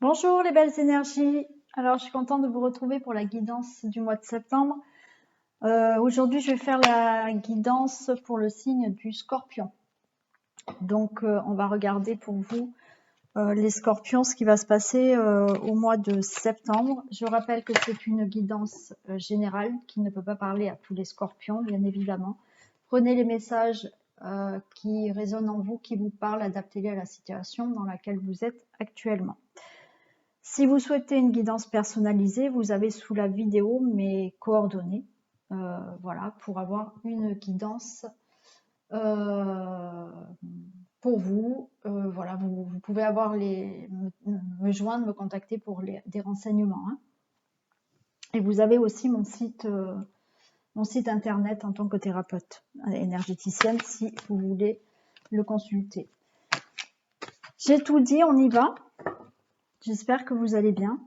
Bonjour les belles énergies. Alors je suis contente de vous retrouver pour la guidance du mois de septembre. Aujourd'hui je vais faire la guidance pour le signe du Scorpion. Donc on va regarder pour vous les Scorpions ce qui va se passer au mois de septembre. Je rappelle que c'est une guidance générale qui ne peut pas parler à tous les Scorpions bien évidemment. Prenez les messages qui résonnent en vous, qui vous parlent, adaptez-les à la situation dans laquelle vous êtes actuellement. Si vous souhaitez une guidance personnalisée, vous avez sous la vidéo mes coordonnées, voilà, pour avoir une guidance pour vous. Voilà, vous pouvez avoir me joindre, me contacter pour des renseignements. Hein. Et vous avez aussi mon site internet en tant que thérapeute énergéticienne si vous voulez le consulter. J'ai tout dit, on y va. J'espère que vous allez bien.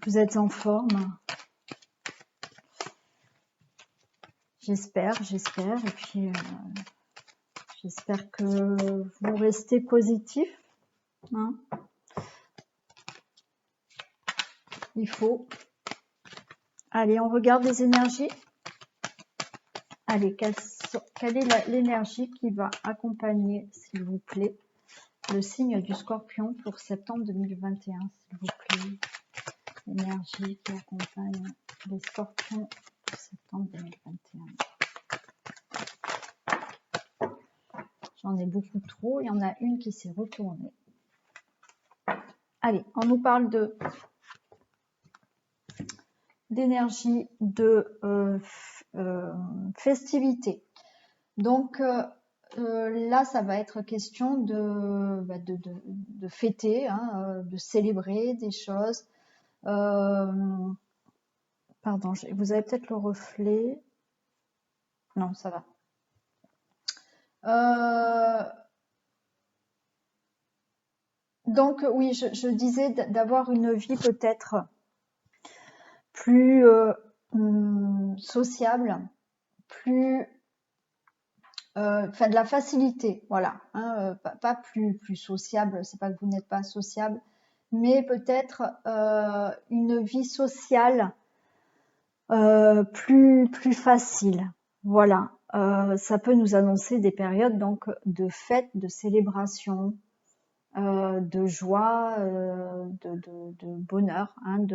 Vous êtes en forme. J'espère. Et puis, j'espère que vous restez positif. Hein. Il faut. Allez, on regarde les énergies. Allez, quelle est l'énergie qui va accompagner, s'il vous plaît, le signe du Scorpion pour septembre 2021, s'il vous plaît. L'énergie qui accompagne les Scorpions pour septembre 2021. J'en ai beaucoup trop. Il y en a une qui s'est retournée. Allez, on nous parle d'énergie de festivité. Donc là, ça va être question de fêter, hein, de célébrer des choses. Pardon, vous avez peut-être le reflet. Non, ça va. Donc oui, je disais d'avoir une vie peut-être plus sociable, plus de la facilité, voilà, hein, pas plus sociable, c'est pas que vous n'êtes pas sociable, mais peut-être une vie sociale plus facile, voilà. Ça peut nous annoncer des périodes donc de fêtes, de célébration, de joie, de bonheur, hein,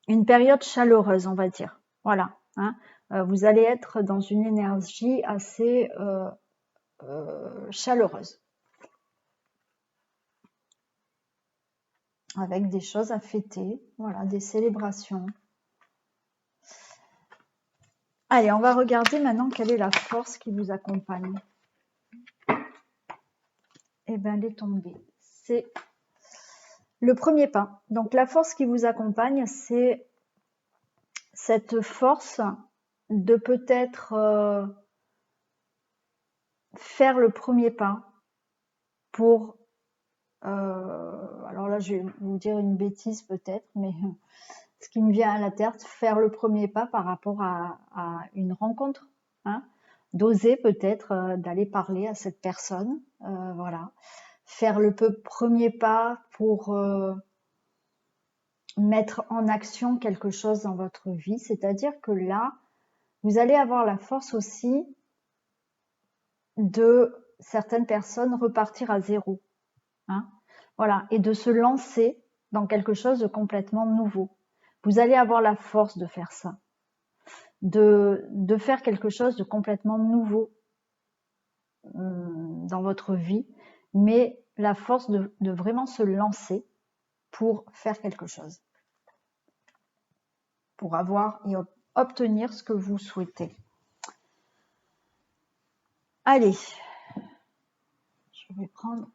une période chaleureuse, on va dire. Voilà. Hein. Vous allez être dans une énergie assez chaleureuse. Avec des choses à fêter, voilà, des célébrations. Allez, on va regarder maintenant quelle est la force qui vous accompagne. Eh bien, elle est tombée. C'est le premier pas. Donc, la force qui vous accompagne, c'est cette force de peut-être faire le premier pas pour... alors là, je vais vous dire une bêtise peut-être, mais ce qui me vient à la tête, faire le premier pas par rapport à une rencontre. Hein, d'oser peut-être d'aller parler à cette personne, voilà. Faire le premier pas pour mettre en action quelque chose dans votre vie, c'est-à-dire que là, vous allez avoir la force aussi de certaines personnes repartir à zéro, hein, voilà, et de se lancer dans quelque chose de complètement nouveau. Vous allez avoir la force de faire ça, de faire quelque chose de complètement nouveau dans votre vie, mais la force de vraiment se lancer pour faire quelque chose, pour avoir et obtenir ce que vous souhaitez. Allez, je vais prendre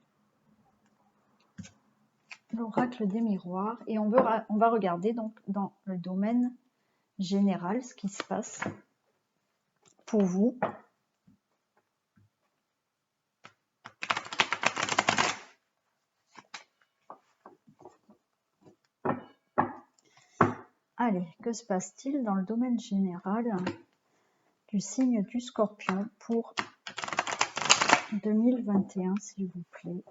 l'oracle des miroirs et on va regarder donc dans le domaine général ce qui se passe pour vous. Allez, que se passe-t-il dans le domaine général du signe du Scorpion pour 2021, s'il vous plaît.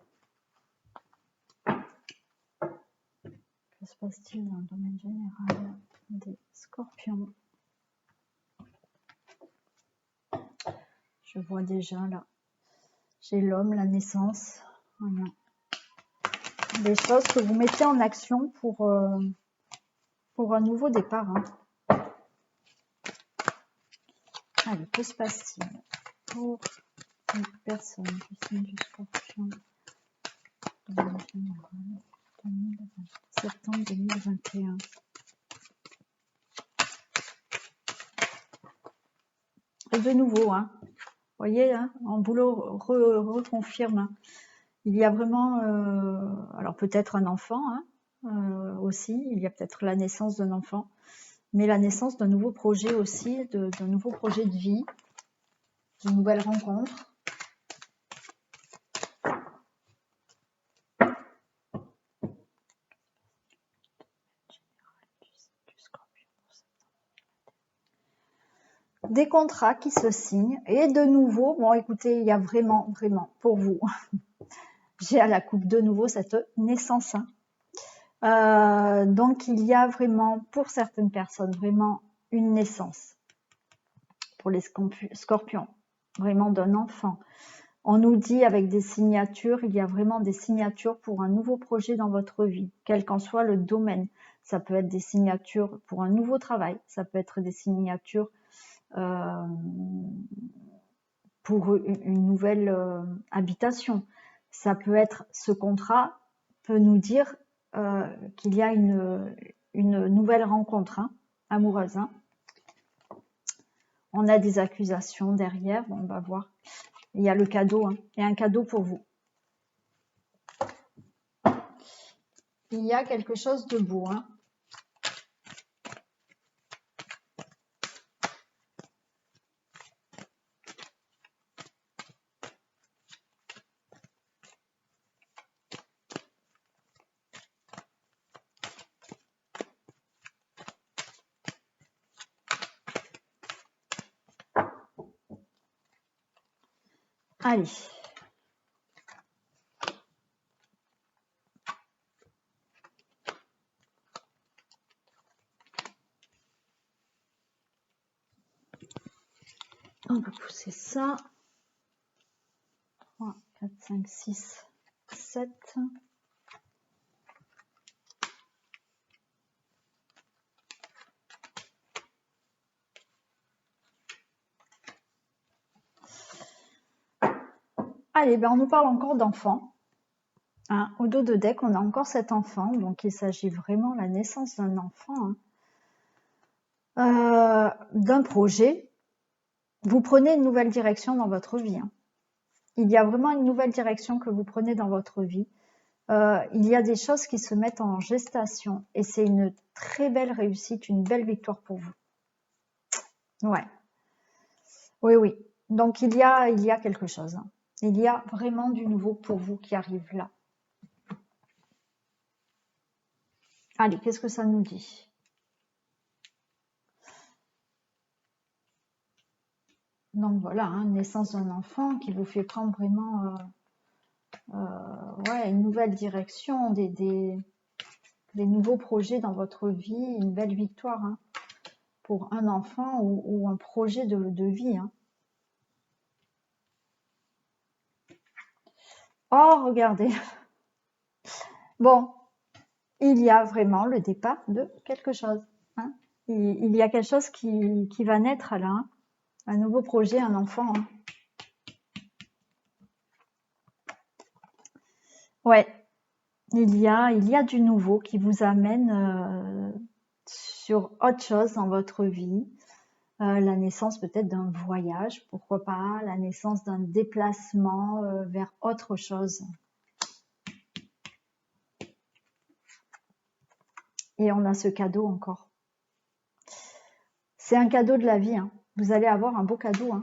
Que se passe-t-il dans le domaine général des scorpions? Je vois déjà là. J'ai l'homme, la naissance. Voilà. Des choses que vous mettez en action pour un nouveau départ. Hein. Allez, que se passe-t-il pour une personne du signe du scorpion dans le général 2020, septembre 2021? Et de nouveau, hein, vous voyez, hein, en boulot reconfirme. Hein. Il y a vraiment, alors peut-être un enfant hein, aussi, il y a peut-être la naissance d'un enfant, mais la naissance d'un nouveau projet aussi, d'un nouveau projet de vie, d'une nouvelle rencontre. Des contrats qui se signent et de nouveau, bon écoutez, il y a vraiment pour vous, j'ai à la coupe de nouveau cette naissance. Hein. Donc il y a vraiment pour certaines personnes vraiment une naissance pour les scorpions, vraiment d'un enfant. On nous dit avec des signatures, il y a vraiment des signatures pour un nouveau projet dans votre vie, quel qu'en soit le domaine. Ça peut être des signatures pour un nouveau travail, ça peut être des signatures pour une nouvelle habitation. Ça peut être, ce contrat peut nous dire qu'il y a une nouvelle rencontre hein, amoureuse. Hein. On a des accusations derrière, bon, on va voir. Il y a le cadeau, hein. Il y a un cadeau pour vous. Il y a quelque chose de beau. Hein. Allez. On va pousser ça. 3, 4, 5, 6, 7. Allez, ben on nous parle encore d'enfants. Hein, au dos de deck, on a encore cet enfant. Donc, il s'agit vraiment de la naissance d'un enfant. Hein. D'un projet. Vous prenez une nouvelle direction dans votre vie. Hein. Il y a vraiment une nouvelle direction que vous prenez dans votre vie. Il y a des choses qui se mettent en gestation. Et c'est une très belle réussite, une belle victoire pour vous. Ouais. Oui, oui. Donc, il y a quelque chose. Hein. Il y a vraiment du nouveau pour vous qui arrive là. Allez, qu'est-ce que ça nous dit? Donc voilà, hein, naissance d'un enfant qui vous fait prendre vraiment ouais, une nouvelle direction, des nouveaux projets dans votre vie, une belle victoire hein, pour un enfant ou un projet de vie. Hein. Oh, regardez. Bon, il y a vraiment le départ de quelque chose. Hein. Il y a quelque chose qui va naître là. Hein. Un nouveau projet, un enfant. Hein. Ouais, il y a du nouveau qui vous amène sur autre chose dans votre vie. La naissance peut-être d'un voyage, pourquoi pas, la naissance d'un déplacement vers autre chose. Et on a ce cadeau encore. C'est un cadeau de la vie. Hein. Vous allez avoir un beau cadeau. Hein.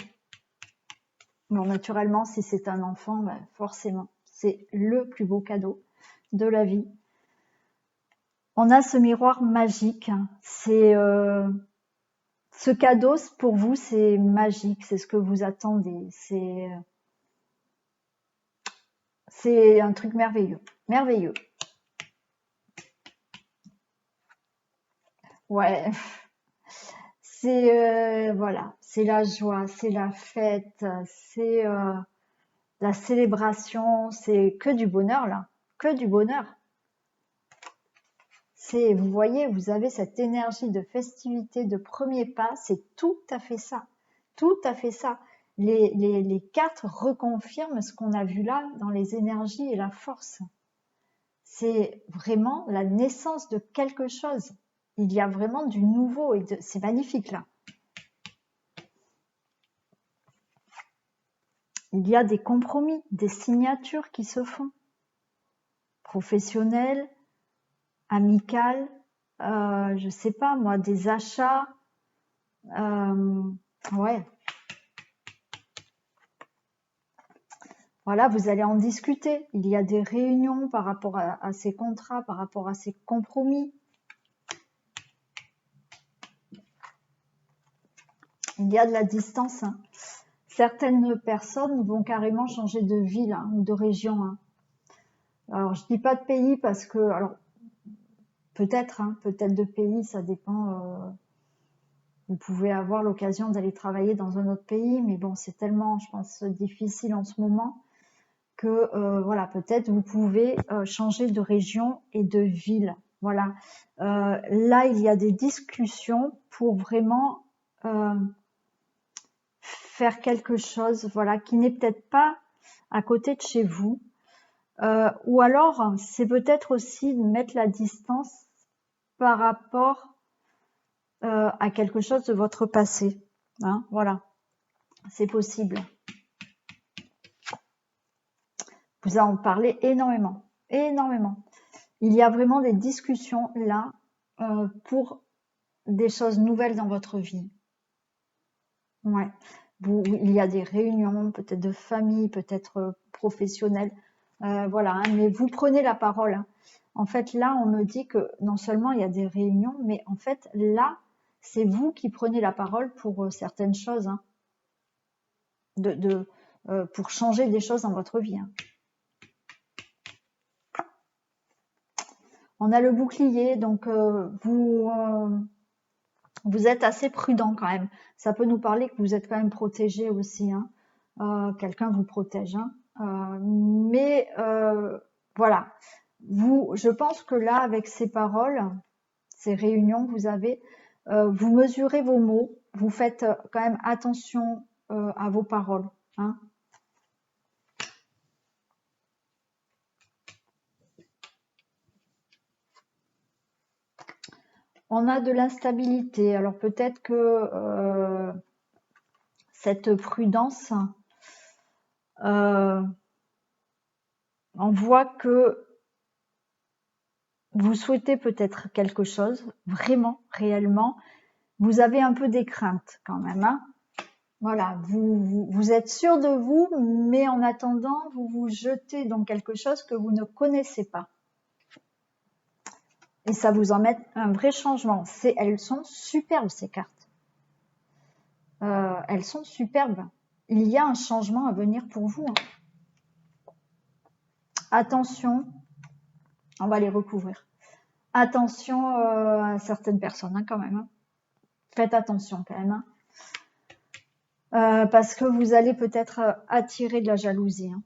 Bon, naturellement, si c'est un enfant, ben, forcément, c'est le plus beau cadeau de la vie. On a ce miroir magique. Hein. C'est ce cadeau pour vous, c'est magique. C'est ce que vous attendez. C'est C'est un truc merveilleux. Merveilleux. Ouais. C'est voilà, c'est la joie, c'est la fête, c'est la célébration, c'est que du bonheur là, que du bonheur. C'est, vous voyez, vous avez cette énergie de festivité, de premier pas, c'est tout à fait ça, tout à fait ça. Les cartes reconfirment ce qu'on a vu là dans les énergies et la force. C'est vraiment la naissance de quelque chose. Il y a vraiment du nouveau et c'est magnifique là. Il y a des compromis, des signatures qui se font. Professionnelles, amicales, je sais pas moi, des achats. Ouais. Voilà, vous allez en discuter. Il y a des réunions par rapport à ces contrats, par rapport à ces compromis. Il y a de la distance. Hein. Certaines personnes vont carrément changer de ville hein, ou de région. Hein. Alors, je dis pas de pays parce que, alors, peut-être, hein, peut-être de pays, ça dépend. Vous pouvez avoir l'occasion d'aller travailler dans un autre pays, mais bon, c'est tellement, je pense, difficile en ce moment que, voilà, peut-être vous pouvez changer de région et de ville. Voilà. Là, il y a des discussions pour vraiment faire quelque chose, voilà, qui n'est peut-être pas à côté de chez vous. Ou alors, c'est peut-être aussi de mettre la distance par rapport à quelque chose de votre passé. Hein, voilà, c'est possible. Vous en parlez énormément, énormément. Il y a vraiment des discussions là pour des choses nouvelles dans votre vie. Ouais. Il y a des réunions, peut-être de famille, peut-être professionnelles. Voilà, hein, mais vous prenez la parole. Hein. En fait, là, on me dit que non seulement il y a des réunions, mais en fait, là, c'est vous qui prenez la parole pour certaines choses, hein, pour changer des choses dans votre vie. Hein. On a le bouclier, donc vous êtes assez prudent quand même. Ça peut nous parler que vous êtes quand même protégé aussi. Hein. Quelqu'un vous protège. Hein. Mais voilà, je pense que là, avec ces paroles, ces réunions que vous avez, vous mesurez vos mots, vous faites quand même attention à vos paroles. Hein. On a de l'instabilité. Alors peut-être que cette prudence, on voit que vous souhaitez peut-être quelque chose, vraiment, réellement. Vous avez un peu des craintes quand même. Hein. Voilà, vous êtes sûr de vous, mais en attendant, vous vous jetez dans quelque chose que vous ne connaissez pas. Et ça vous en met un vrai changement. Elles sont superbes, ces cartes. Elles sont superbes. Il y a un changement à venir pour vous. Hein. Attention, on va les recouvrir. Attention à certaines personnes, hein, quand même. Hein. Faites attention quand même. Hein. Parce que vous allez peut-être attirer de la jalousie. Hein.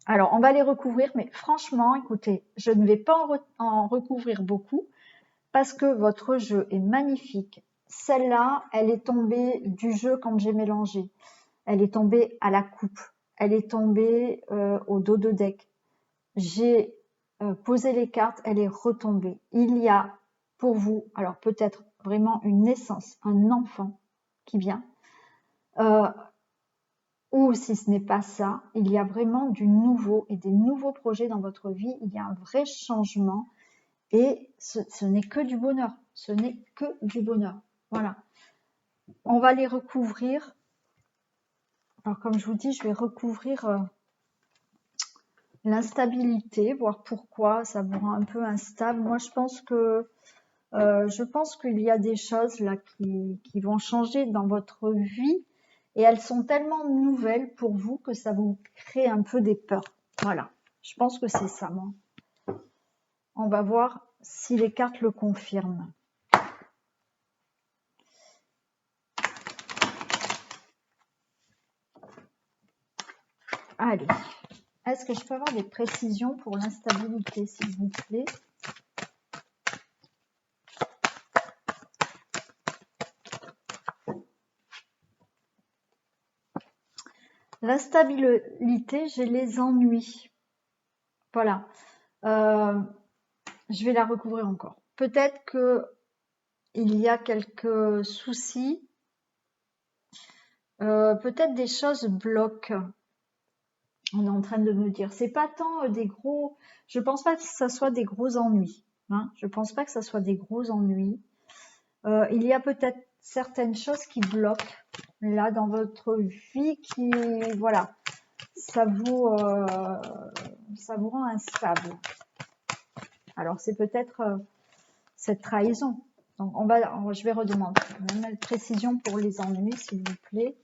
Alors, on va les recouvrir, mais franchement, écoutez, je ne vais pas en recouvrir beaucoup parce que votre jeu est magnifique. Celle-là, elle est tombée du jeu quand j'ai mélangé. Elle est tombée à la coupe. Elle est tombée au dos de deck. J'ai posé les cartes, elle est retombée. Il y a pour vous, alors peut-être vraiment une naissance, un enfant qui vient. Ou si ce n'est pas ça, il y a vraiment du nouveau et des nouveaux projets dans votre vie. Il y a un vrai changement et ce n'est que du bonheur. Ce n'est que du bonheur. Voilà. On va les recouvrir. Alors comme je vous dis, je vais recouvrir l'instabilité, voir pourquoi ça vous rend un peu instable. Moi, je pense qu'il y a des choses là qui vont changer dans votre vie et elles sont tellement nouvelles pour vous que ça vous crée un peu des peurs. Voilà, je pense que c'est ça, moi. On va voir si les cartes le confirment. Allez, est-ce que je peux avoir des précisions pour l'instabilité, s'il vous plaît? L'instabilité, j'ai les ennuis. Voilà. Je vais la recouvrir encore. Peut-être que il y a quelques soucis. Peut-être des choses bloquent. On est en train de me dire. C'est pas tant des gros. Je pense pas que ça soit des gros ennuis. Hein. Je pense pas que ça soit des gros ennuis. Il y a peut-être certaines choses qui bloquent là dans votre vie qui, voilà, ça vous rend instable. Alors c'est peut-être cette trahison. Donc je vais redemander une précision pour les ennuis, s'il vous plaît.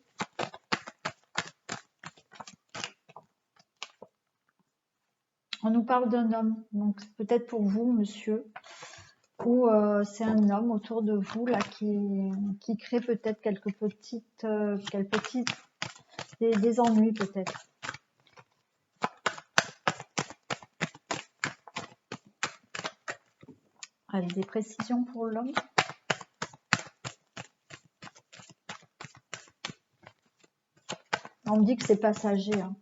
On nous parle d'un homme, donc peut-être pour vous, monsieur, ou c'est un homme autour de vous là qui crée peut-être quelques petites, des ennuis peut-être. Allez, des précisions pour l'homme. On me dit que c'est passager. Hein.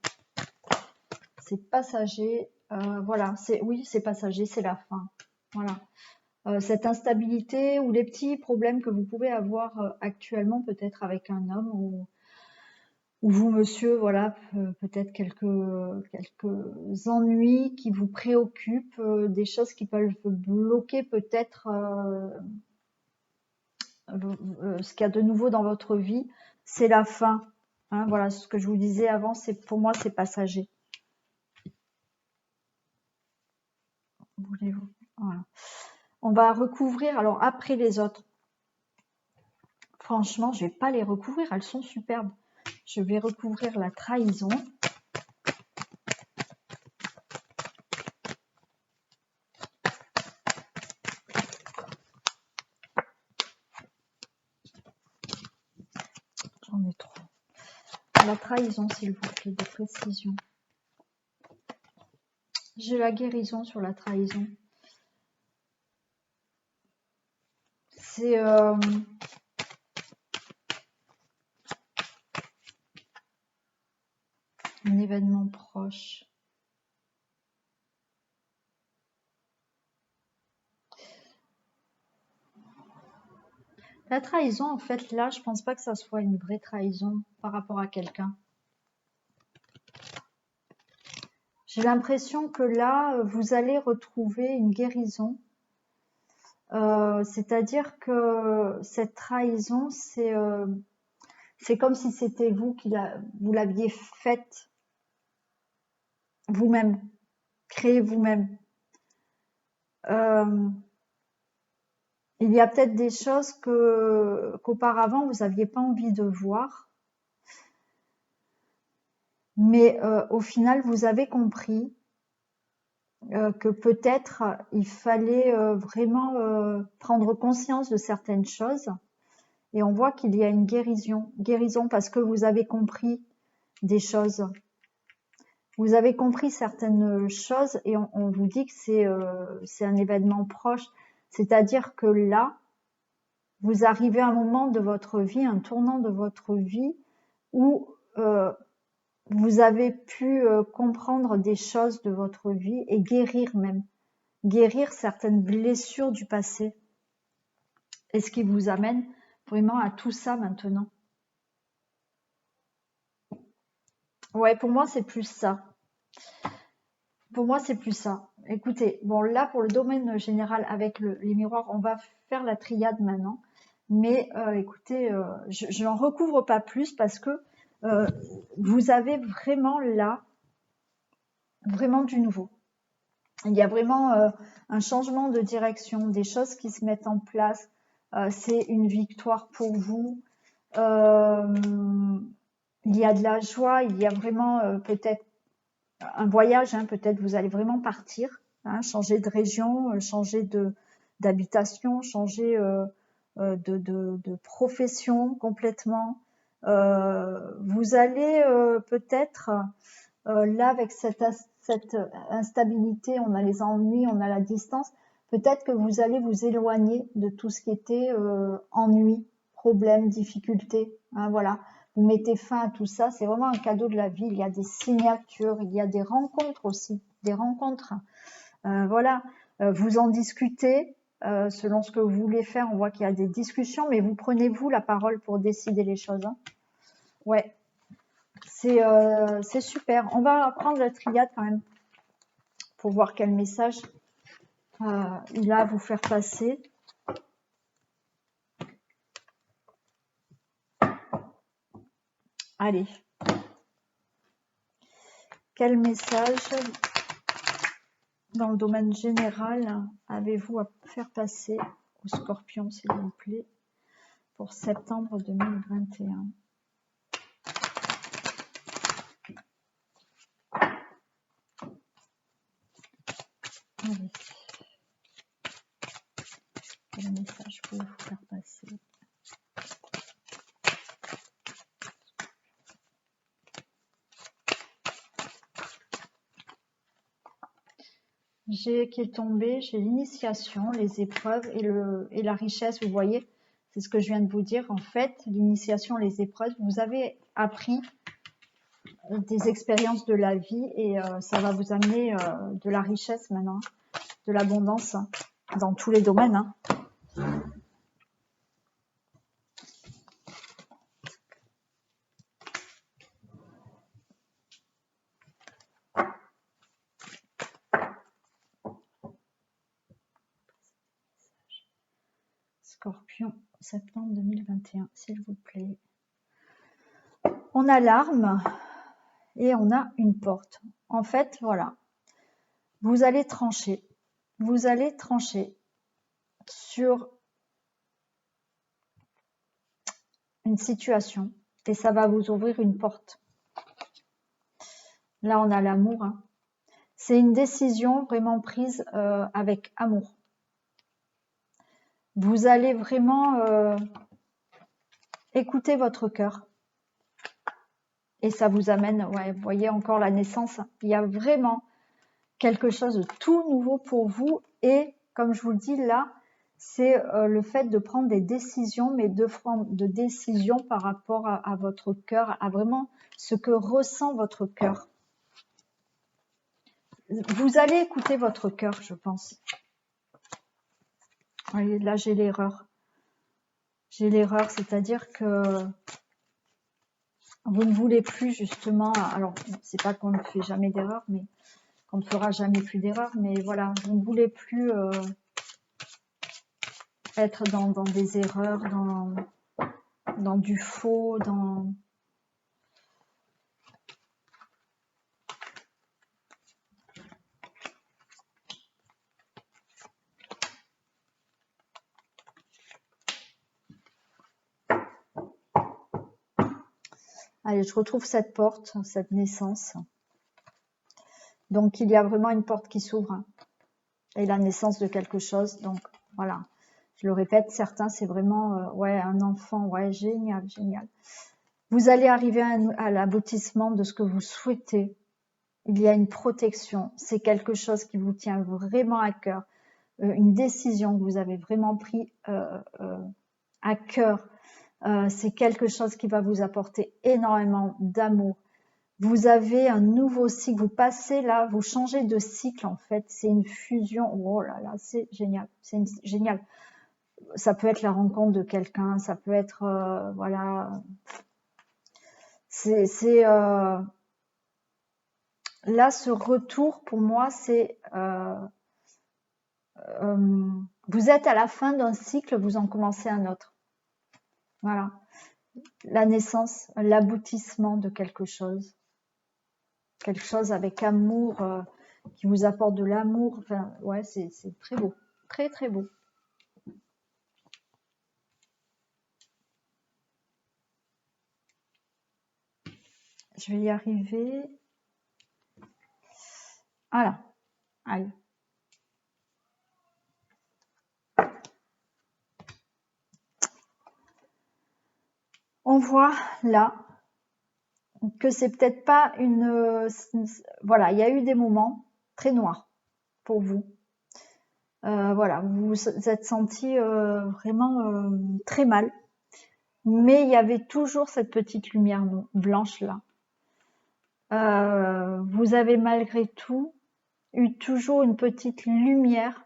C'est passager. Voilà, oui, c'est passager, c'est la fin. Voilà. Cette instabilité ou les petits problèmes que vous pouvez avoir actuellement peut-être avec un homme ou vous, monsieur, voilà, peut-être quelques ennuis qui vous préoccupent, des choses qui peuvent bloquer peut-être ce qu'il y a de nouveau dans votre vie, c'est la fin. Hein, voilà, ce que je vous disais avant, pour moi, c'est passager. Voulez-vous? Voilà. On va recouvrir, alors après les autres, franchement, je vais pas les recouvrir, elles sont superbes. Je vais recouvrir la trahison. J'en ai trop. La trahison, s'il vous plaît, des précisions. J'ai la guérison sur la trahison. C'est un événement proche. La trahison, en fait, là, je pense pas que ça soit une vraie trahison par rapport à quelqu'un. J'ai l'impression que là, vous allez retrouver une guérison. C'est-à-dire que cette trahison, c'est comme si c'était vous vous l'aviez faite vous-même, créée vous-même. Il y a peut-être des choses qu'auparavant vous n'aviez pas envie de voir, mais au final vous avez compris que peut-être il fallait vraiment prendre conscience de certaines choses, et on voit qu'il y a une guérison parce que vous avez compris des choses. Vous avez compris certaines choses et on vous dit que c'est un événement proche. C'est-à-dire que là, vous arrivez à un moment de votre vie, un tournant de votre vie où vous avez pu comprendre des choses de votre vie et guérir même. Guérir certaines blessures du passé. Et ce qui vous amène vraiment à tout ça maintenant. Ouais, pour moi, c'est plus ça. Pour moi, c'est plus ça. Écoutez, bon, là, pour le domaine général, avec les miroirs, on va faire la triade maintenant. Mais écoutez, je n'en recouvre pas plus parce que vous avez vraiment là, vraiment du nouveau. Il y a vraiment un changement de direction, des choses qui se mettent en place. C'est une victoire pour vous. Il y a de la joie, il y a vraiment peut-être un voyage, hein, peut-être vous allez vraiment partir, hein, changer de région, changer d'habitation, changer de profession complètement. Vous allez peut-être, là avec cette instabilité, on a les ennuis, on a la distance, peut-être que vous allez vous éloigner de tout ce qui était ennui, problème, difficulté, hein, voilà. Vous mettez fin à tout ça, c'est vraiment un cadeau de la vie. Il y a des signatures, il y a des rencontres aussi, des rencontres. Voilà, vous en discutez selon ce que vous voulez faire. On voit qu'il y a des discussions, mais vous prenez vous la parole pour décider les choses. Hein. Ouais, c'est super. On va prendre la triade quand même pour voir quel message il a à vous faire passer. Allez. Quel message dans le domaine général avez-vous à faire passer au Scorpion, s'il vous plaît, pour septembre 2021? Allez. Quel message pouvez-vous faire passer? J'ai qui est tombé, j'ai l'initiation, les épreuves et la richesse, vous voyez, c'est ce que je viens de vous dire. En fait, l'initiation, les épreuves, vous avez appris des expériences de la vie et ça va vous amener de la richesse maintenant, de l'abondance dans tous les domaines. Hein. Scorpion, septembre 2021, s'il vous plaît. On a l'arme et on a une porte. En fait, voilà, vous allez trancher. Vous allez trancher sur une situation et ça va vous ouvrir une porte. Là, on a l'amour. Hein. C'est une décision vraiment prise avec amour. Vous allez vraiment écouter votre cœur. Et ça vous amène, ouais, vous voyez encore la naissance. Il y a vraiment quelque chose de tout nouveau pour vous. Et comme je vous le dis là, c'est le fait de prendre des décisions, mais de décisions par rapport à votre cœur, à vraiment ce que ressent votre cœur. Vous allez écouter votre cœur, je pense. Voyez, là, j'ai l'erreur. J'ai l'erreur, c'est-à-dire que vous ne voulez plus justement, alors c'est pas qu'on ne fait jamais d'erreur, mais qu'on ne fera jamais plus d'erreur, mais voilà, vous ne voulez plus être dans des erreurs, dans du faux, dans... Allez, je retrouve cette porte, cette naissance. Donc, il y a vraiment une porte qui s'ouvre hein, et la naissance de quelque chose. Donc, voilà. Je le répète, certains, c'est vraiment ouais, un enfant. Ouais, génial, génial. Vous allez arriver à l'aboutissement de ce que vous souhaitez. Il y a une protection. C'est quelque chose qui vous tient vraiment à cœur. Une décision que vous avez vraiment pris à cœur. C'est quelque chose qui va vous apporter énormément d'amour. Vous avez un nouveau cycle, vous passez là, vous changez de cycle en fait, c'est une fusion, oh là là, c'est génial, génial. Ça peut être la rencontre de quelqu'un, ça peut être, voilà, c'est là ce retour pour moi c'est, vous êtes à la fin d'un cycle, vous en commencez un autre, voilà, la naissance, l'aboutissement de quelque chose avec amour, qui vous apporte de l'amour. Enfin, ouais, c'est très beau. Très, très beau. Je vais y arriver. Voilà. Allez. On voit là que c'est peut-être pas voilà, il y a eu des moments très noirs pour vous. Voilà, vous vous êtes senti vraiment très mal. Mais il y avait toujours cette petite lumière blanche là. Vous avez malgré tout eu toujours une petite lumière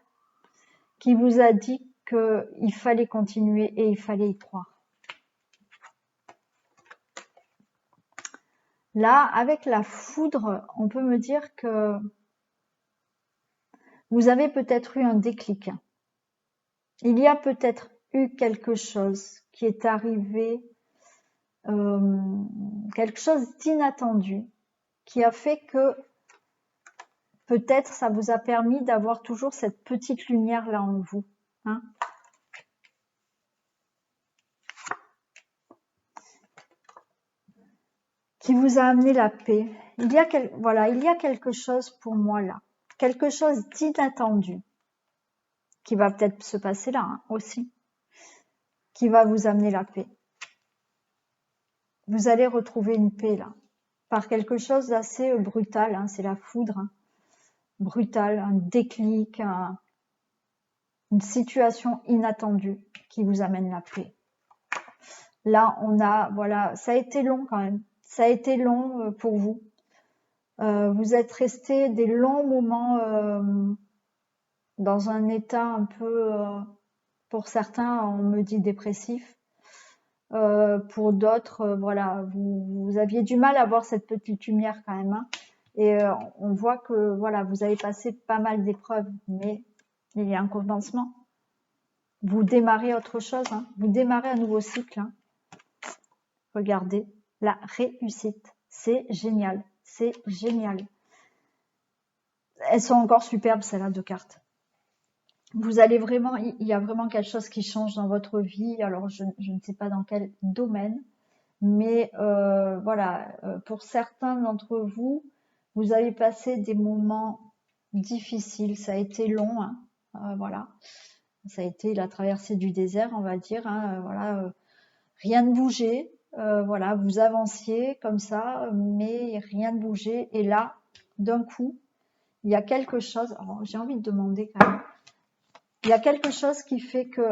qui vous a dit qu'il fallait continuer et il fallait y croire. Là, avec la foudre, on peut me dire que vous avez peut-être eu un déclic. Il y a peut-être eu quelque chose qui est arrivé, quelque chose d'inattendu, qui a fait que peut-être ça vous a permis d'avoir toujours cette petite lumière là en vous. Hein, qui vous a amené la paix. Voilà, il y a quelque chose pour moi là, quelque chose d'inattendu qui va peut-être se passer là hein, aussi, qui va vous amener la paix. Vous allez retrouver une paix là, par quelque chose d'assez brutal, hein, c'est la foudre, hein, brutale, un déclic, une situation inattendue qui vous amène la paix. Là, voilà, ça a été long quand même, ça a été long pour vous. Vous êtes resté des longs moments dans un état un peu, pour certains, on me dit dépressif. Pour d'autres, voilà, vous aviez du mal à voir cette petite lumière quand même. Hein, et on voit que voilà, vous avez passé pas mal d'épreuves, mais il y a un commencement. Vous démarrez autre chose, hein, vous démarrez un nouveau cycle. Hein. Regardez, la réussite, c'est génial, c'est génial. Elles sont encore superbes, celles-là, de cartes. Vous allez vraiment, il y a vraiment quelque chose qui change dans votre vie. Alors, je ne sais pas dans quel domaine, mais voilà, pour certains d'entre vous, vous avez passé des moments difficiles. Ça a été long, hein, voilà. Ça a été la traversée du désert, on va dire. Hein, voilà, rien ne bougeait. Voilà, vous avanciez comme ça, mais rien ne bougeait. Et là, d'un coup, il y a quelque chose. J'ai envie de demander quand même. Il y a quelque chose qui fait que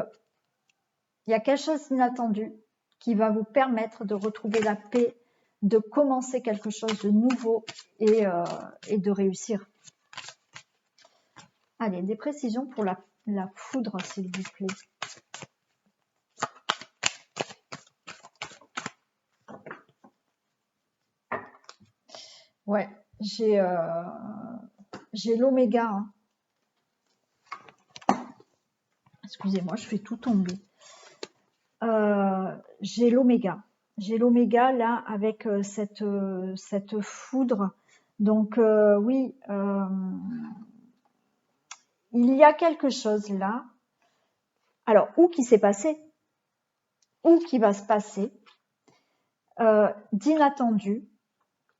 il y a quelque chose d'inattendu qui va vous permettre de retrouver la paix, de commencer quelque chose de nouveau et de réussir. Allez, des précisions pour la foudre, s'il vous plaît. Ouais, j'ai l'oméga. Hein. Excusez-moi, je fais tout tomber. J'ai l'oméga. J'ai l'oméga là avec cette foudre. Donc oui, il y a quelque chose là. Alors, où qui s'est passé, ou qui va se passer, d'inattendu,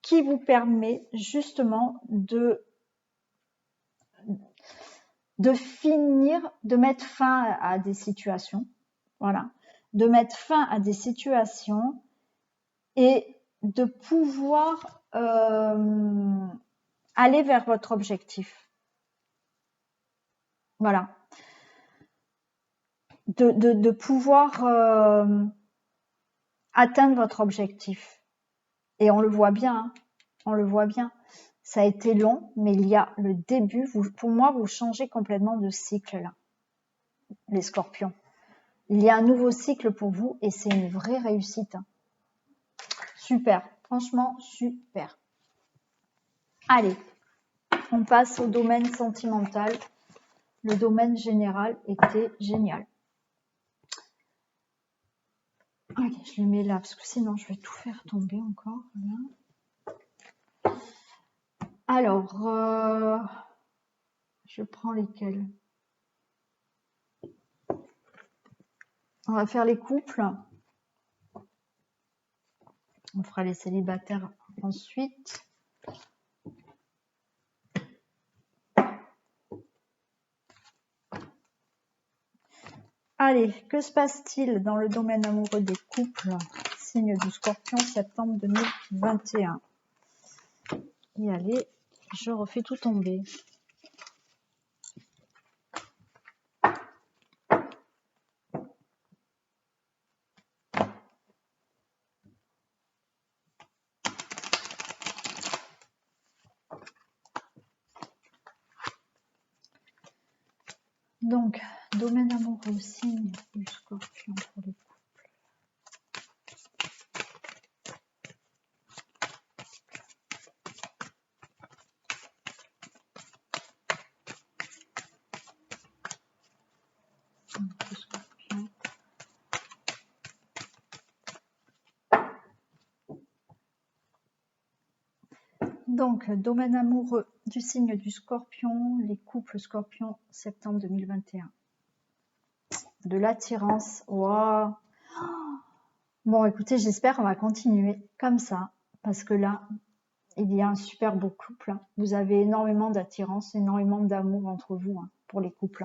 qui vous permet justement de finir, de mettre fin à des situations. Voilà. De mettre fin à des situations et de pouvoir aller vers votre objectif. Voilà. De pouvoir atteindre votre objectif. Et on le voit bien, hein, on le voit bien. Ça a été long, mais il y a le début. Pour moi, vous changez complètement de cycle là, les scorpions. Il y a un nouveau cycle pour vous et c'est une vraie réussite. Hein. Super, franchement, super. Allez, on passe au domaine sentimental. Le domaine général était génial. Allez, je le mets là, parce que sinon je vais tout faire tomber encore. Voilà. Alors, je prends lesquels? On va faire les couples. On fera les célibataires ensuite. Allez, que se passe-t-il dans le domaine amoureux des couples? Signe du Scorpion, septembre 2021. Et allez, je refais tout tomber. Donc, domaine amoureux, signe du Scorpion pour les couples. Du Scorpion. Donc, domaine amoureux du signe du Scorpion, les couples Scorpion, septembre 2021. De l'attirance. Wow. Bon, écoutez, j'espère qu'on va continuer comme ça, parce que là, il y a un super beau couple. Vous avez énormément d'attirance, énormément d'amour entre vous pour les couples.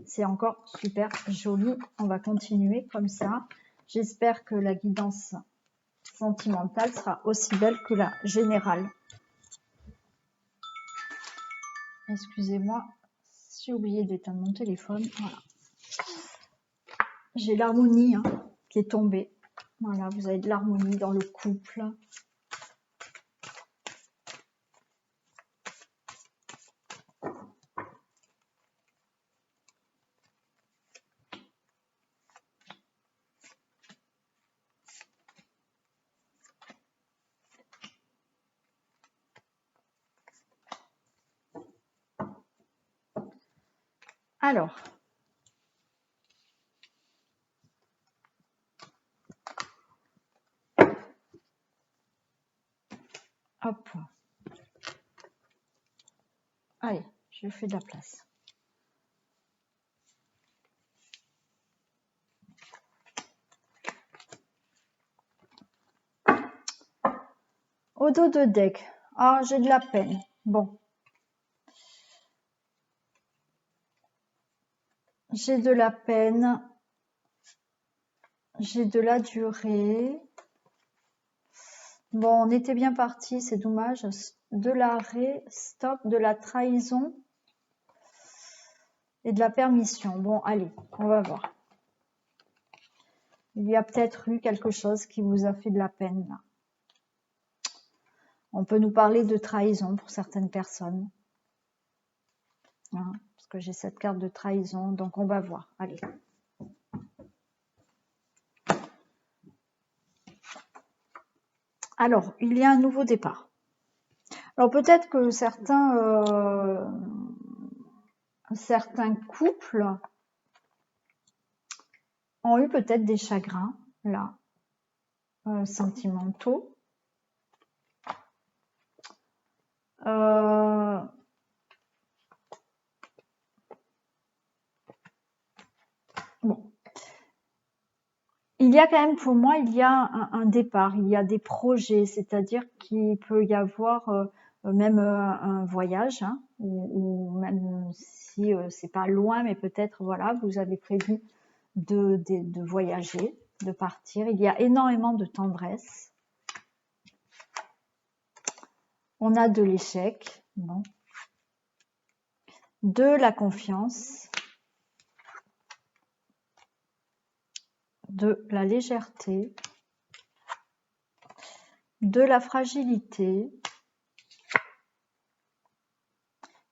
C'est encore super joli. On va continuer comme ça. J'espère que la guidance sentimentale sera aussi belle que la générale. Excusez-moi, j'ai oublié d'éteindre mon téléphone. Voilà. J'ai l'harmonie qui est tombée. Voilà, vous avez de l'harmonie dans le couple. Alors, hop. Allez, je fais de la place. Au dos de deck. Ah, j'ai de la peine. Bon. J'ai de la peine. J'ai de la durée. Bon, on était bien parti, c'est dommage. De l'arrêt, stop, de la trahison et de la permission. Bon, allez, on va voir. Il y a peut-être eu quelque chose qui vous a fait de la peine là. On peut nous parler de trahison pour certaines personnes. Parce que j'ai cette carte de trahison, donc on va voir. Allez. Alors, il y a un nouveau départ. Alors peut-être que certains couples ont eu peut-être des chagrins, là, sentimentaux. Bon. Il y a quand même, pour moi, il y a un départ, il y a des projets, c'est-à-dire qu'il peut y avoir même un voyage, ou même si c'est pas loin, mais peut-être, voilà, vous avez prévu de voyager, de partir. Il y a énormément de tendresse. On a de l'échec, bon. De la confiance, de la légèreté, de la fragilité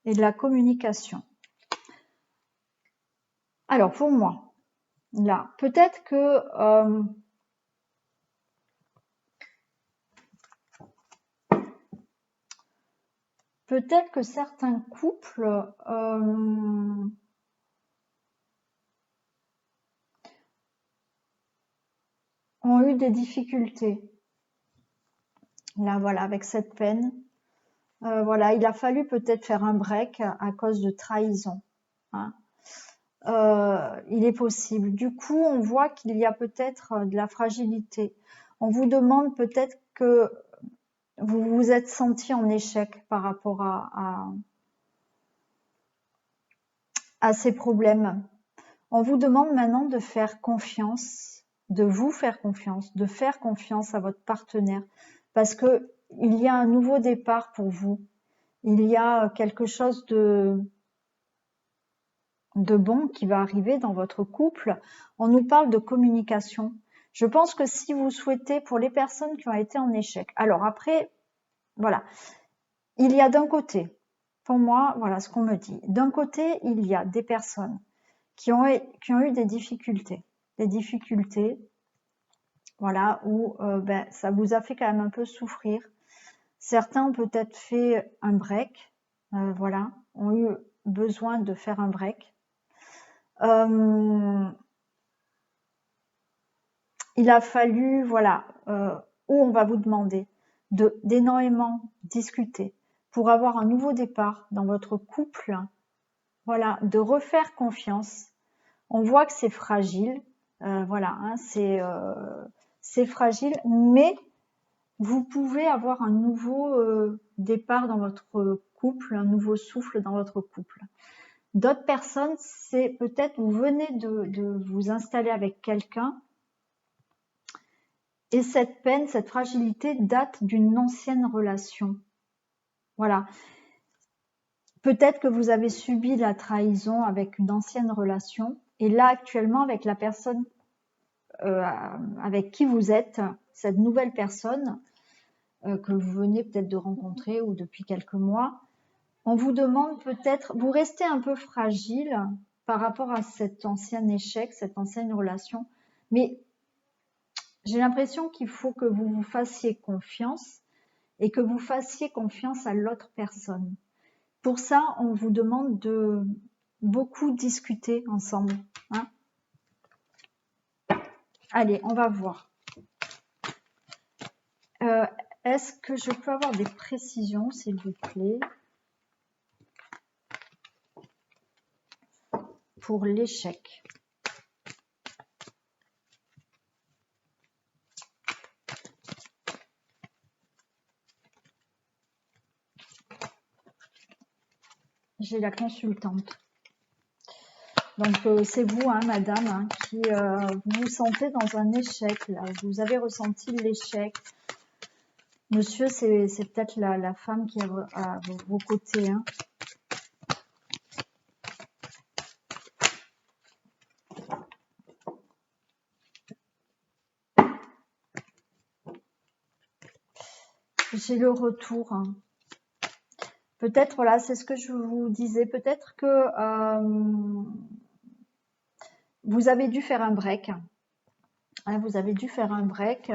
et de la communication. Alors pour moi, là, peut-être que certains couples ont eu des difficultés. Là, voilà, avec cette peine. Voilà, il a fallu peut-être faire un break à cause de trahison. Il est possible. Du coup, on voit qu'il y a peut-être de la fragilité. On vous demande peut-être que vous vous êtes senti en échec par rapport à ces problèmes. On vous demande maintenant de faire confiance, de vous faire confiance, de faire confiance à votre partenaire parce que il y a un nouveau départ pour vous. Il y a quelque chose de bon qui va arriver dans votre couple. On nous parle de communication. Je pense que si vous souhaitez, pour les personnes qui ont été en échec, alors après, voilà, il y a d'un côté, pour moi, voilà ce qu'on me dit, d'un côté, il y a des personnes qui ont eu des difficultés, voilà, où ça vous a fait quand même un peu souffrir. Certains ont peut-être fait un break, voilà, ont eu besoin de faire un break. Il a fallu, voilà, où on va vous demander d'énormément discuter pour avoir un nouveau départ dans votre couple, voilà, de refaire confiance. On voit que c'est fragile, voilà, hein, c'est fragile, mais vous pouvez avoir un nouveau départ dans votre couple, un nouveau souffle dans votre couple. D'autres personnes, c'est peut-être vous venez de vous installer avec quelqu'un et cette peine, cette fragilité date d'une ancienne relation. Voilà. Peut-être que vous avez subi la trahison avec une ancienne relation et là actuellement avec la personne avec qui vous êtes, cette nouvelle personne que vous venez peut-être de rencontrer ou depuis quelques mois, on vous demande peut-être, vous restez un peu fragile par rapport à cet ancien échec, cette ancienne relation, mais j'ai l'impression qu'il faut que vous vous fassiez confiance et que vous fassiez confiance à l'autre personne. Pour ça, on vous demande de beaucoup discuter ensemble. Hein. Allez, on va voir. Est-ce que je peux avoir des précisions, s'il vous plaît, pour l'échec? J'ai la consultante. Donc c'est vous, hein, madame, hein, qui vous vous sentez dans un échec, là. Vous avez ressenti l'échec. Monsieur, c'est peut-être la femme qui est à vos côtés. Hein. J'ai le retour. Hein. Peut-être, voilà, c'est ce que je vous disais. Peut-être que vous avez dû faire un break. Hein, vous avez dû faire un break.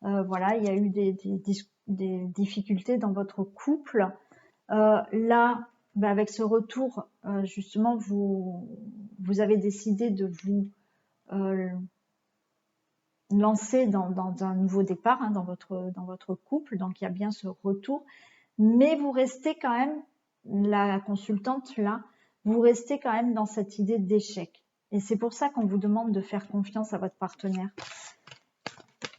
Voilà, il y a eu des difficultés dans votre couple. Là, avec ce retour, justement, vous avez décidé de vous lancer dans un nouveau départ hein, dans votre couple. Donc, il y a bien ce retour. Mais vous restez quand même, la consultante là, vous restez quand même dans cette idée d'échec. Et c'est pour ça qu'on vous demande de faire confiance à votre partenaire.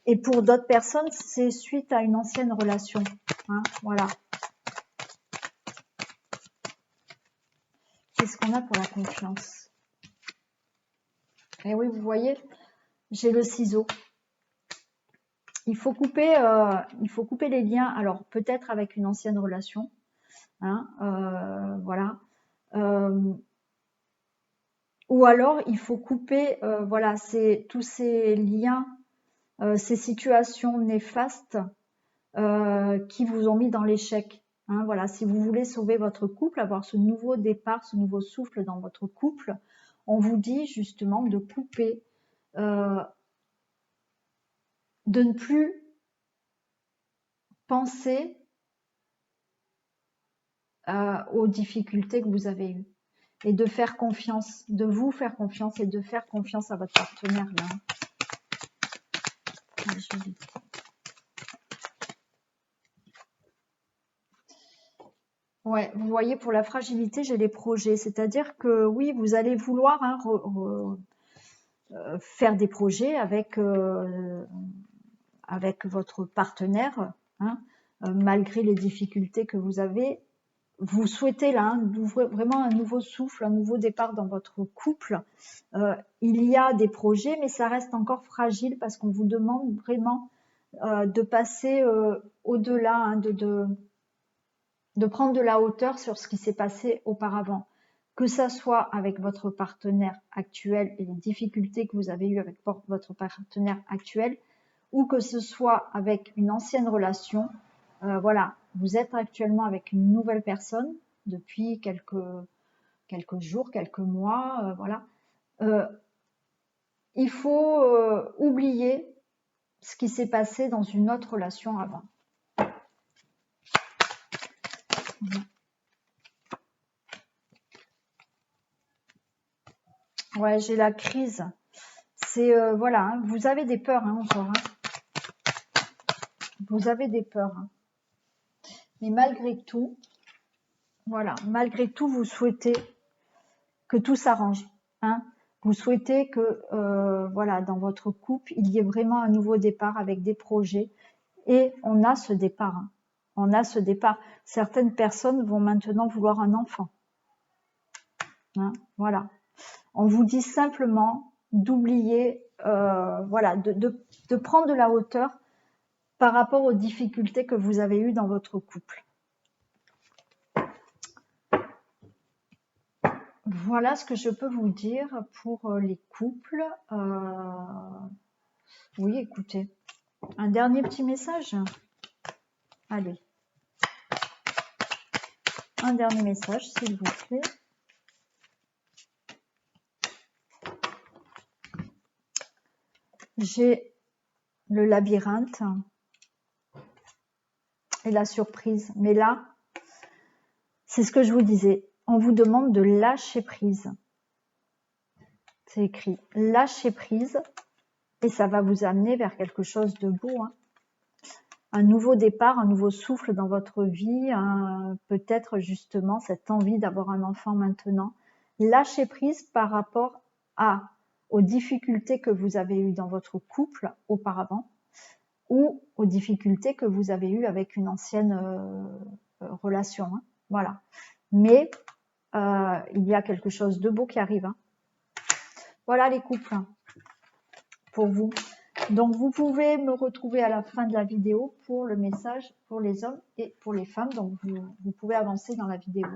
Et pour d'autres personnes, c'est suite à une ancienne relation. Hein, voilà. Qu'est-ce qu'on a pour la confiance? Et oui, vous voyez, j'ai le ciseau. Il faut couper les liens. Alors peut-être avec une ancienne relation, hein, voilà. Ou alors il faut couper, voilà, tous ces liens, ces situations néfastes qui vous ont mis dans l'échec. Hein, voilà, si vous voulez sauver votre couple, avoir ce nouveau départ, ce nouveau souffle dans votre couple, on vous dit justement de couper, de ne plus penser aux difficultés que vous avez eues et de faire confiance, de vous faire confiance et de faire confiance à votre partenaire. Là. Ouais, vous voyez, pour la fragilité, j'ai les projets. C'est-à-dire que oui, vous allez vouloir hein, faire des projets avec votre partenaire, hein, malgré les difficultés que vous avez. vous souhaitez là vraiment un nouveau souffle, un nouveau départ dans votre couple. Il y a des projets, mais ça reste encore fragile parce qu'on vous demande vraiment de passer au-delà, hein, de prendre de la hauteur sur ce qui s'est passé auparavant. Que ça soit avec votre partenaire actuel et les difficultés que vous avez eues avec votre partenaire actuel, ou que ce soit avec une ancienne relation. Voilà, vous êtes actuellement avec une nouvelle personne depuis quelques jours, quelques mois, voilà. Il faut oublier ce qui s'est passé dans une autre relation avant. Ouais, j'ai la crise. C'est voilà, hein, vous avez des peurs hein, encore. Hein. Vous avez des peurs. Hein. Mais malgré tout, voilà, malgré tout, vous souhaitez que tout s'arrange. Hein. Vous souhaitez que voilà, dans votre couple, il y ait vraiment un nouveau départ avec des projets. Et on a ce départ. Hein. On a ce départ. Certaines personnes vont maintenant vouloir un enfant. Hein, voilà. On vous dit simplement d'oublier, voilà, de prendre de la hauteur par rapport aux difficultés que vous avez eues dans votre couple. Voilà ce que je peux vous dire pour les couples. Oui, écoutez, un dernier petit message. Allez. Un dernier message, s'il vous plaît. J'ai le labyrinthe et la surprise. Mais là, c'est ce que je vous disais. On vous demande de lâcher prise. C'est écrit lâcher prise et ça va vous amener vers quelque chose de beau. Hein. Un nouveau départ, un nouveau souffle dans votre vie, peut-être justement cette envie d'avoir un enfant maintenant. Lâcher prise par rapport aux difficultés que vous avez eues dans votre couple auparavant ou aux difficultés que vous avez eues avec une ancienne relation. Hein. Voilà. Mais il y a quelque chose de beau qui arrive. Hein. Voilà les couples hein, pour vous. Donc vous pouvez me retrouver à la fin de la vidéo pour le message pour les hommes et pour les femmes. Donc vous pouvez avancer dans la vidéo.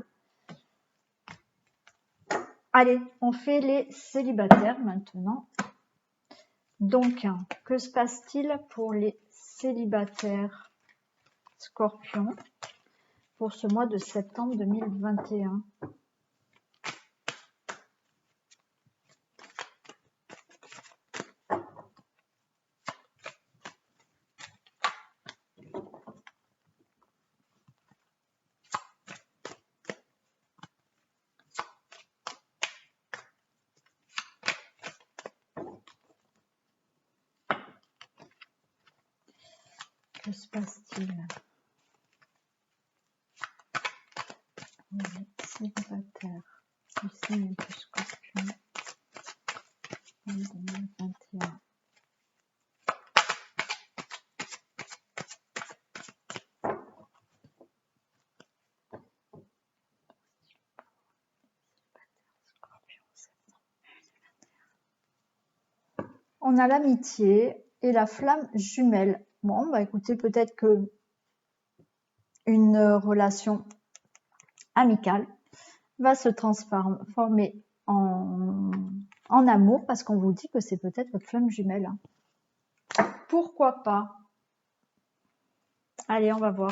Allez, on fait les célibataires maintenant. Donc, que se passe-t-il pour les célibataires Scorpions pour ce mois de septembre 2021 ? Que se passe-t-il? Célibataire du signe du Scorpion en 2021. On a l'amitié et la flamme jumelle. Bon, bah écoutez, peut-être que une relation amicale va se transformer en amour parce qu'on vous dit que c'est peut-être votre flamme jumelle. Pourquoi pas? Allez, on va voir.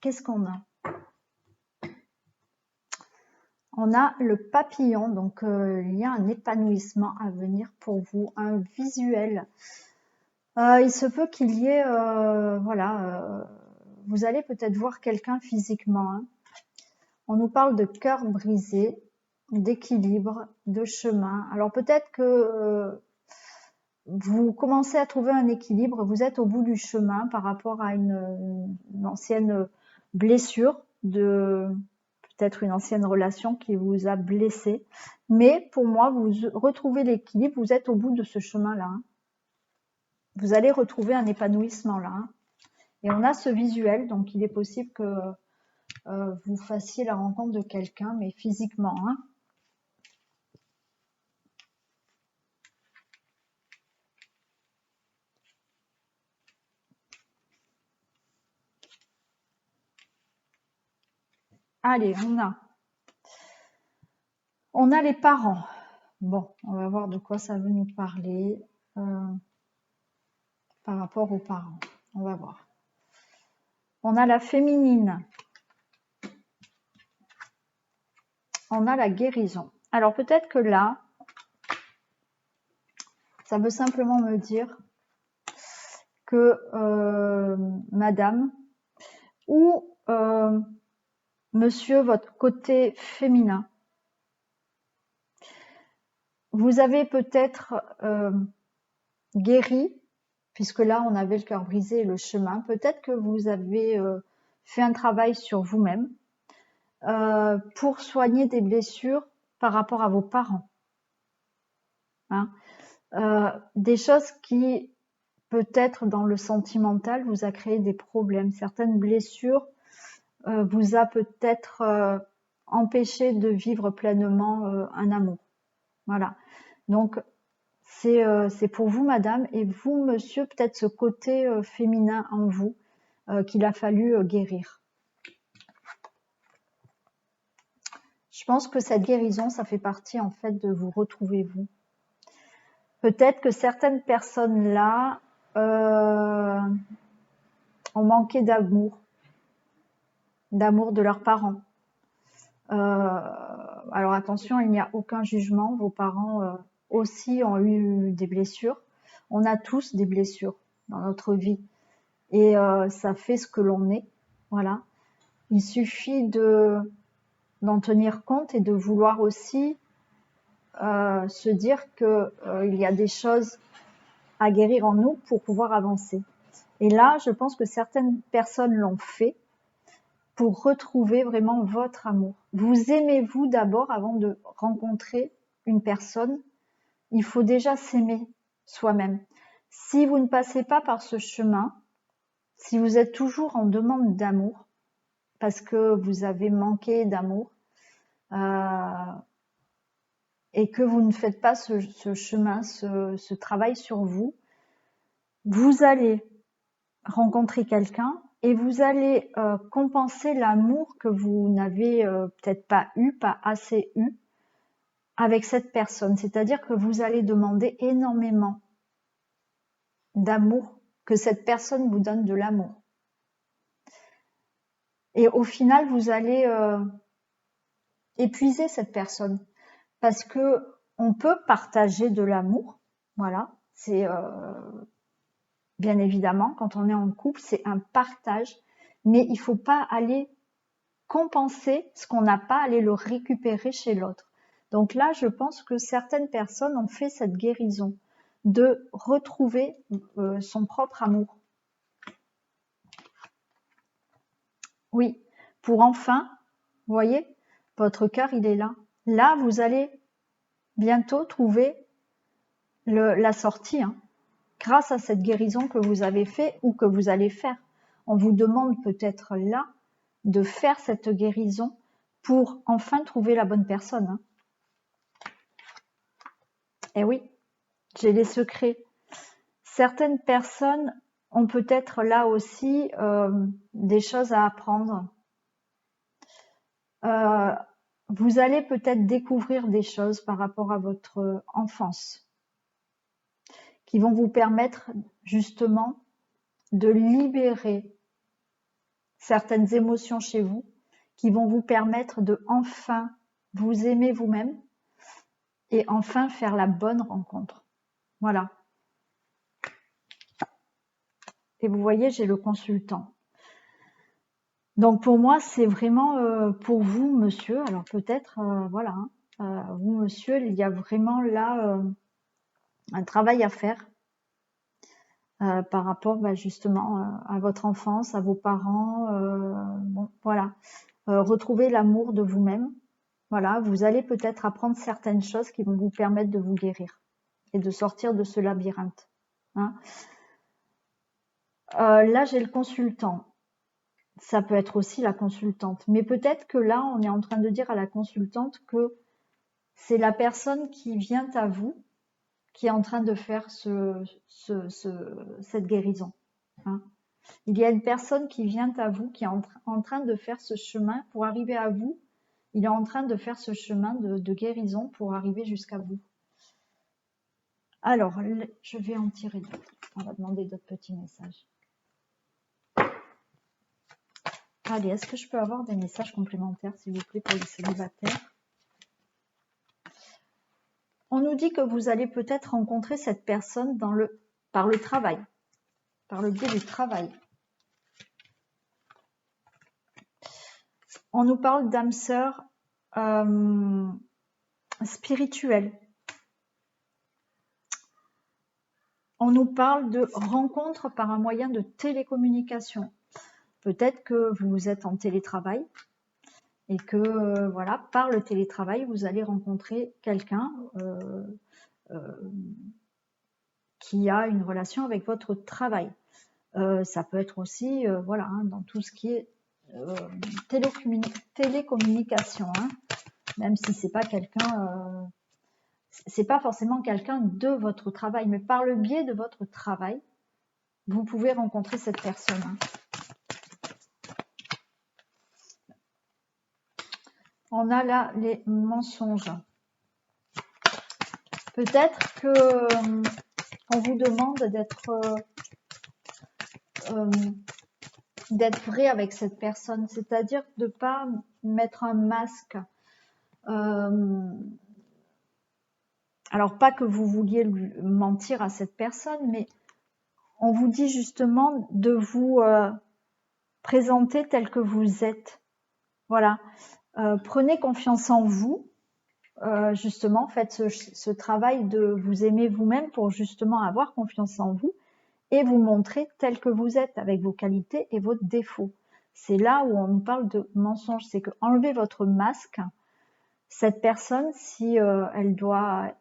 Qu'est-ce qu'on a? On a le papillon, donc il y a un épanouissement à venir pour vous, un visuel. Il se peut qu'il y ait, voilà, vous allez peut-être voir quelqu'un physiquement. Hein. On nous parle de cœur brisé, d'équilibre, de chemin. Alors peut-être que vous commencez à trouver un équilibre, vous êtes au bout du chemin par rapport à une ancienne blessure, peut-être une ancienne relation qui vous a blessé. Mais pour moi, vous retrouvez l'équilibre, vous êtes au bout de ce chemin-là. Hein. Vous allez retrouver un épanouissement là. Hein. Et on a ce visuel, donc il est possible que vous fassiez la rencontre de quelqu'un, mais physiquement. Hein. Allez, on a les parents. Bon, on va voir de quoi ça veut nous parler par rapport aux parents. On va voir. On a la féminine. On a la guérison. Alors peut-être que là, ça veut simplement me dire que madame ou monsieur, votre côté féminin, vous avez peut-être guéri, puisque là on avait le cœur brisé et le chemin, peut-être que vous avez fait un travail sur vous-même pour soigner des blessures par rapport à vos parents. Hein. Des choses qui, peut-être dans le sentimental, vous a créé des problèmes. Certaines blessures vous a peut-être empêché de vivre pleinement un amour. Voilà. Donc, c'est pour vous, madame, et vous, monsieur, peut-être ce côté féminin en vous qu'il a fallu guérir. Je pense que cette guérison, ça fait partie en fait de vous retrouver vous. Peut-être que certaines personnes là ont manqué d'amour de leurs parents. Alors attention, il n'y a aucun jugement. Vos parents aussi ont eu des blessures. On a tous des blessures dans notre vie et ça fait ce que l'on est. Voilà. Il suffit d'en tenir compte et de vouloir aussi se dire que il y a des choses à guérir en nous pour pouvoir avancer. Et là, je pense que certaines personnes l'ont fait pour retrouver vraiment votre amour. Vous aimez-vous d'abord avant de rencontrer une personne. Il faut déjà s'aimer soi-même. Si vous ne passez pas par ce chemin, si vous êtes toujours en demande d'amour, parce que vous avez manqué d'amour, et que vous ne faites pas ce chemin, ce travail sur vous, vous allez rencontrer quelqu'un et vous allez compenser l'amour que vous n'avez peut-être pas eu, pas assez eu avec cette personne. C'est-à-dire que vous allez demander énormément d'amour, que cette personne vous donne de l'amour. Et au final, vous allez épuiser cette personne parce que on peut partager de l'amour. Voilà, c'est bien évidemment, quand on est en couple, c'est un partage, mais il faut pas aller compenser ce qu'on n'a pas, aller le récupérer chez l'autre. Donc là, je pense que certaines personnes ont fait cette guérison de retrouver son propre amour. Oui, pour enfin, vous voyez, votre cœur, il est là. Là, vous allez bientôt trouver la sortie, hein, grâce à cette guérison que vous avez fait ou que vous allez faire. On vous demande peut-être là de faire cette guérison pour enfin trouver la bonne personne. Hein. Et oui, j'ai les secrets. Certaines personnes ont peut-être là aussi des choses à apprendre. Vous allez peut-être découvrir des choses par rapport à votre enfance qui vont vous permettre justement de libérer certaines émotions chez vous, qui vont vous permettre de enfin vous aimer vous-même et enfin faire la bonne rencontre. Voilà. Et vous voyez, j'ai le consultant. Donc pour moi, c'est vraiment pour vous, monsieur. Alors peut-être, voilà, hein, vous, monsieur, il y a vraiment là un travail à faire par rapport justement à votre enfance, à vos parents. Bon, voilà, retrouver l'amour de vous-même. Voilà, vous allez peut-être apprendre certaines choses qui vont vous permettre de vous guérir et de sortir de ce labyrinthe. Hein. Là, j'ai le consultant. Ça peut être aussi la consultante. Mais peut-être que là, on est en train de dire à la consultante que c'est la personne qui vient à vous qui est en train de faire cette guérison. Hein. Il y a une personne qui vient à vous, qui est en train de faire ce chemin pour arriver à vous. Il est en train de faire ce chemin de guérison pour arriver jusqu'à vous. Alors, je vais en tirer d'autres. On va demander d'autres petits messages. Allez, est-ce que je peux avoir des messages complémentaires, s'il vous plaît, pour les célibataires? On nous dit que vous allez peut-être rencontrer cette personne par le travail, par le biais du travail. On nous parle d'âme sœur spirituelle. On nous parle de rencontre par un moyen de télécommunication. Peut-être que vous êtes en télétravail et que voilà, par le télétravail, vous allez rencontrer quelqu'un qui a une relation avec votre travail. Ça peut être aussi voilà, hein, dans tout ce qui est télécommunication, hein, même si c'est pas quelqu'un, c'est pas forcément quelqu'un de votre travail, mais par le biais de votre travail, vous pouvez rencontrer cette personne. Hein. On a là les mensonges. Peut-être que on vous demande d'être vrai avec cette personne, c'est-à-dire de ne pas mettre un masque. Alors pas que vous vouliez mentir à cette personne, mais on vous dit justement de vous présenter tel que vous êtes. Voilà. Prenez confiance en vous. Justement, faites ce travail de vous aimer vous-même pour justement avoir confiance en vous et vous montrer tel que vous êtes avec vos qualités et vos défauts. C'est là où on nous parle de mensonge, c'est que enlevez votre masque. Cette personne, si elle doit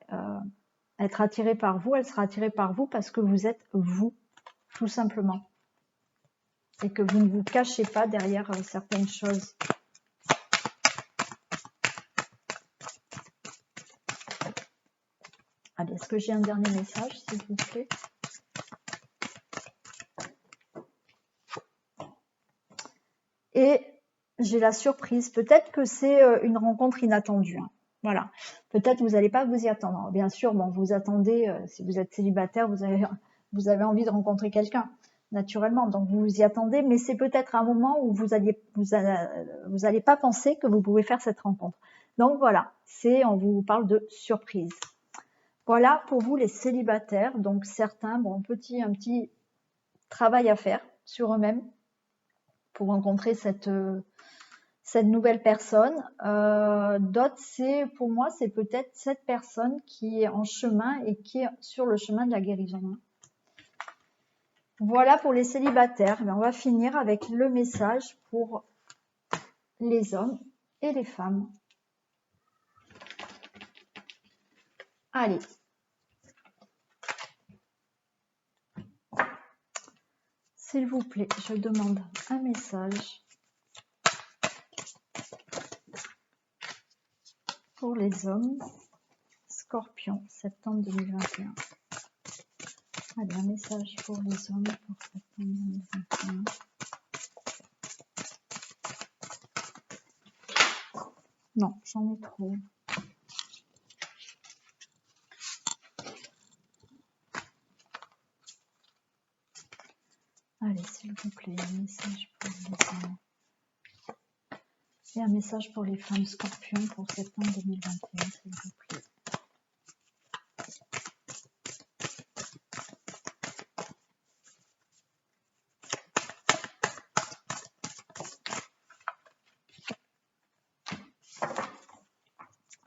être attirée par vous, elle sera attirée par vous parce que vous êtes vous, tout simplement. Et que vous ne vous cachez pas derrière certaines choses. Allez, est-ce que j'ai un dernier message, s'il vous plaît? Et j'ai la surprise. Peut-être que c'est une rencontre inattendue. Hein. Voilà. Peut-être vous n'allez pas vous y attendre. Bien sûr, bon, vous attendez, si vous êtes célibataire, vous avez envie de rencontrer quelqu'un, naturellement. Donc vous vous y attendez, mais c'est peut-être un moment où vous allez pas penser que vous pouvez faire cette rencontre. Donc voilà, on vous parle de surprise. Voilà pour vous les célibataires. Donc certains, bon, un petit travail à faire sur eux-mêmes pour rencontrer cette nouvelle personne. D'autres, pour moi, c'est peut-être cette personne qui est en chemin et qui est sur le chemin de la guérison. Voilà pour les célibataires. On va finir avec le message pour les hommes et les femmes. Allez. S'il vous plaît, je demande un message pour les hommes. Scorpion, septembre 2021. Allez, un message pour les hommes pour septembre 2021. Non, j'en ai trop. Allez, s'il vous plaît, un message pour les hommes. Et un message pour les femmes scorpions pour septembre 2021, s'il vous plaît.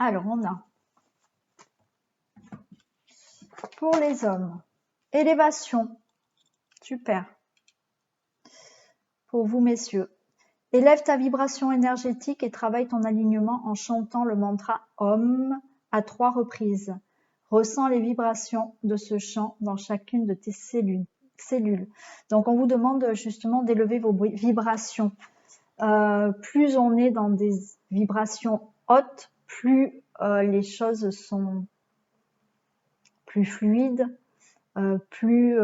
Alors, on a pour les hommes, élévation, super. Pour vous, messieurs, élève ta vibration énergétique et travaille ton alignement en chantant le mantra Om à 3 reprises. Ressens les vibrations de ce chant dans chacune de tes cellules. Donc, on vous demande justement d'élever vos vibrations. Plus on est dans des vibrations hautes, plus les choses sont plus fluides, plus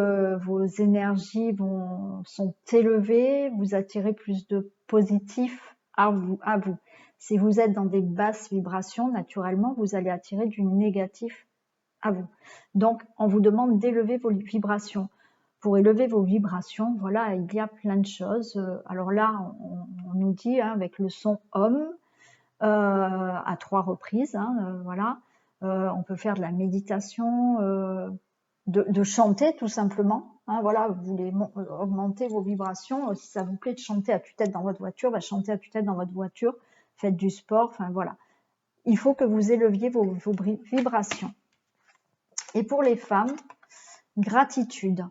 vos énergies sont élevées, vous attirez plus de positif à vous. Si vous êtes dans des basses vibrations, naturellement, vous allez attirer du négatif à vous. Donc, on vous demande d'élever vos vibrations. Pour élever vos vibrations, voilà, il y a plein de choses. Alors là, on nous dit avec le son Om à 3 reprises, voilà. On peut faire de la méditation, de chanter tout simplement. Voilà, vous voulez augmenter vos vibrations. Si ça vous plaît de chanter à tue-tête dans votre voiture, chantez à tue-tête dans votre voiture. Faites du sport, enfin voilà. Il faut que vous éleviez vos vibrations. Et pour les femmes, gratitude.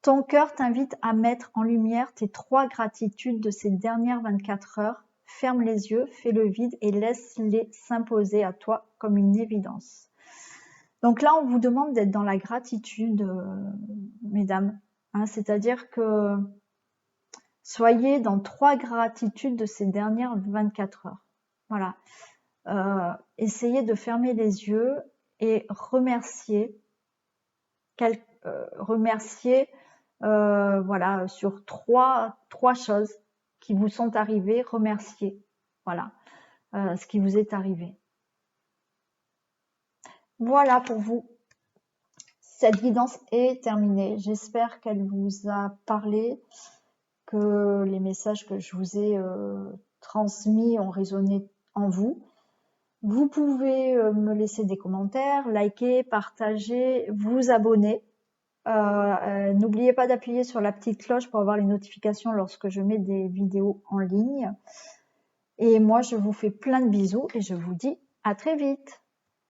Ton cœur t'invite à mettre en lumière tes 3 gratitudes de ces dernières 24 heures. Ferme les yeux, fais le vide et laisse-les s'imposer à toi comme une évidence. Donc là, on vous demande d'être dans la gratitude, mesdames. C'est-à-dire que soyez dans 3 gratitudes de ces dernières 24 heures. Voilà. Essayez de fermer les yeux et remercier. Voilà, sur trois choses qui vous sont arrivées, remerciez. Voilà, ce qui vous est arrivé. Voilà pour vous. Cette guidance est terminée. J'espère qu'elle vous a parlé, que les messages que je vous ai transmis ont résonné en vous. Vous pouvez me laisser des commentaires, liker, partager, vous abonner. N'oubliez pas d'appuyer sur la petite cloche pour avoir les notifications lorsque je mets des vidéos en ligne. Et moi, je vous fais plein de bisous et je vous dis à très vite.